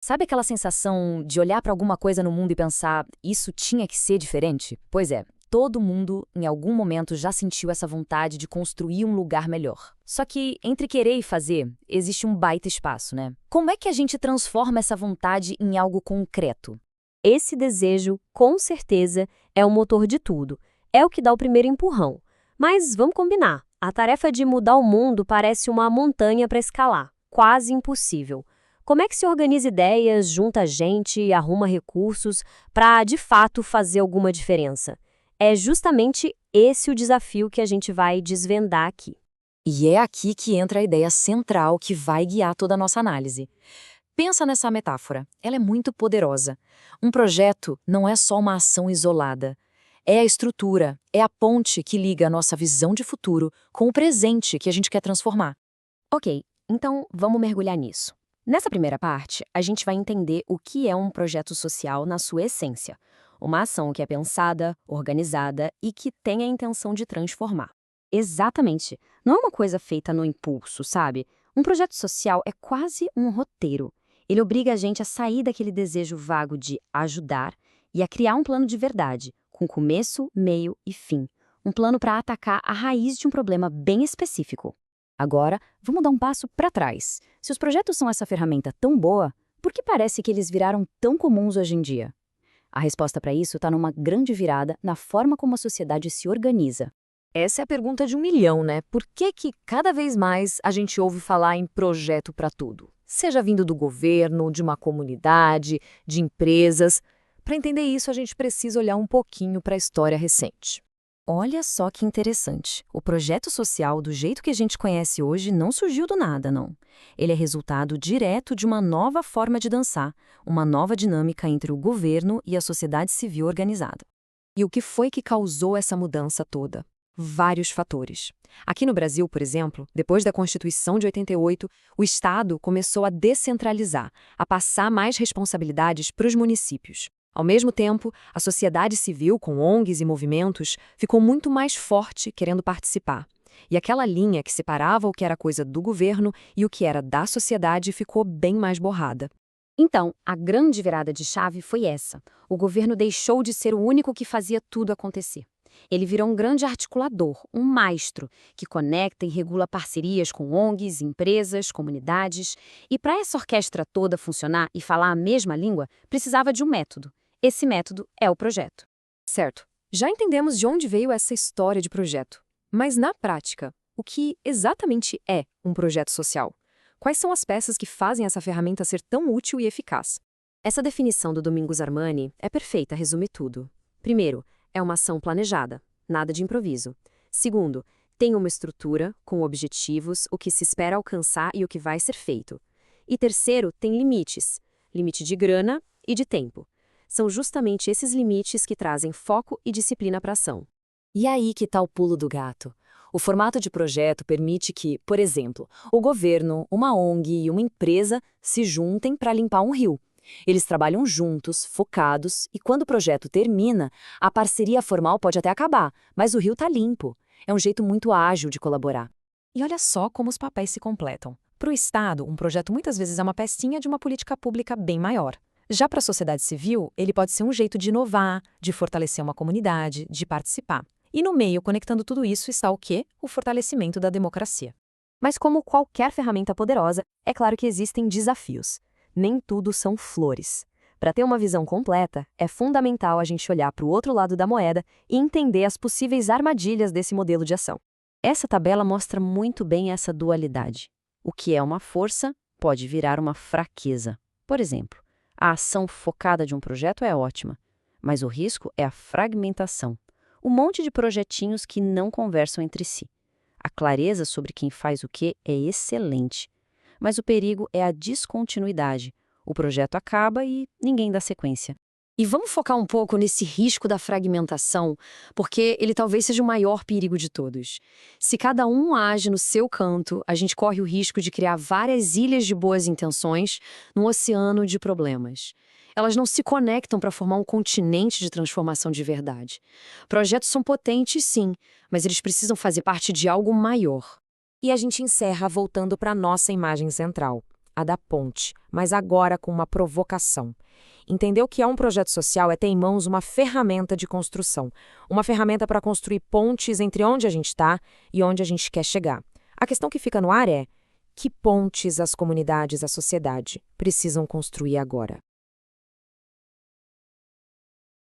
Sabe aquela sensação de olhar para alguma coisa no mundo e pensar, isso tinha que ser diferente? Pois é, todo mundo, em algum momento, já sentiu essa vontade de construir um lugar melhor. Só que, entre querer e fazer, existe um baita espaço, né? Como é que a gente transforma essa vontade em algo concreto? Esse desejo, com certeza, é o motor de tudo. É o que dá o primeiro empurrão. Mas vamos combinar. A tarefa de mudar o mundo parece uma montanha para escalar. Quase impossível. Como é que se organiza ideias, junta gente, arruma recursos para, de fato, fazer alguma diferença? É justamente esse o desafio que a gente vai desvendar aqui. E é aqui que entra a ideia central que vai guiar toda a nossa análise. Pensa nessa metáfora, ela é muito poderosa. Um projeto não é só uma ação isolada. É a estrutura, é a ponte que liga a nossa visão de futuro com o presente que a gente quer transformar. Ok, então vamos mergulhar nisso. Nessa primeira parte, a gente vai entender o que é um projeto social na sua essência. Uma ação que é pensada, organizada e que tem a intenção de transformar. Exatamente. Não é uma coisa feita no impulso, sabe? Um projeto social é quase um roteiro. Ele obriga a gente a sair daquele desejo vago de ajudar e a criar um plano de verdade, com começo, meio e fim. Um plano para atacar a raiz de um problema bem específico. Agora, vamos dar um passo para trás. Se os projetos são essa ferramenta tão boa, por que parece que eles viraram tão comuns hoje em dia? A resposta para isso está numa grande virada na forma como a sociedade se organiza. Essa é a pergunta de 1 milhão, né? Por que cada vez mais a gente ouve falar em projeto para tudo? Seja vindo do governo, de uma comunidade, de empresas. Para entender isso, a gente precisa olhar um pouquinho para a história recente. Olha só que interessante. O projeto social, do jeito que a gente conhece hoje, não surgiu do nada, não. Ele é resultado direto de uma nova forma de dançar, uma nova dinâmica entre o governo e a sociedade civil organizada. E o que foi que causou essa mudança toda? Vários fatores. Aqui no Brasil, por exemplo, depois da Constituição de 88, o Estado começou a descentralizar, a passar mais responsabilidades para os municípios. Ao mesmo tempo, a sociedade civil, com ONGs e movimentos, ficou muito mais forte querendo participar. E aquela linha que separava o que era coisa do governo e o que era da sociedade ficou bem mais borrada. Então, a grande virada de chave foi essa. O governo deixou de ser o único que fazia tudo acontecer. Ele virou um grande articulador, um maestro, que conecta e regula parcerias com ONGs, empresas, comunidades. E para essa orquestra toda funcionar e falar a mesma língua, precisava de um método. Esse método é o projeto. Certo, já entendemos de onde veio essa história de projeto. Mas na prática, o que exatamente é um projeto social? Quais são as peças que fazem essa ferramenta ser tão útil e eficaz? Essa definição do Domingos Armani é perfeita, resume tudo. Primeiro, é uma ação planejada, nada de improviso. Segundo, tem uma estrutura, com objetivos, o que se espera alcançar e o que vai ser feito. E terceiro, tem limites, limite de grana e de tempo. São justamente esses limites que trazem foco e disciplina para a ação. E aí que está o pulo do gato. O formato de projeto permite que, por exemplo, o governo, uma ONG e uma empresa se juntem para limpar um rio. Eles trabalham juntos, focados, e quando o projeto termina, a parceria formal pode até acabar, mas o rio está limpo. É um jeito muito ágil de colaborar. E olha só como os papéis se completam. Para o Estado, um projeto muitas vezes é uma pecinha de uma política pública bem maior. Já para a sociedade civil, ele pode ser um jeito de inovar, de fortalecer uma comunidade, de participar. E no meio, conectando tudo isso, está o quê? O fortalecimento da democracia. Mas como qualquer ferramenta poderosa, é claro que existem desafios. Nem tudo são flores. Para ter uma visão completa, é fundamental a gente olhar para o outro lado da moeda e entender as possíveis armadilhas desse modelo de ação. Essa tabela mostra muito bem essa dualidade. O que é uma força pode virar uma fraqueza. Por exemplo, a ação focada de um projeto é ótima, mas o risco é a fragmentação. Um monte de projetinhos que não conversam entre si. A clareza sobre quem faz o quê é excelente, mas o perigo é a descontinuidade. O projeto acaba e ninguém dá sequência. E vamos focar um pouco nesse risco da fragmentação, porque ele talvez seja o maior perigo de todos. Se cada um age no seu canto, a gente corre o risco de criar várias ilhas de boas intenções num oceano de problemas. Elas não se conectam para formar um continente de transformação de verdade. Projetos são potentes, sim, mas eles precisam fazer parte de algo maior. E a gente encerra voltando para a nossa imagem central. a da ponte, mas agora com uma provocação. Entender o que é um projeto social é ter em mãos uma ferramenta de construção, uma ferramenta para construir pontes entre onde a gente está e onde a gente quer chegar. A questão que fica no ar é: que pontes as comunidades, a sociedade, precisam construir agora?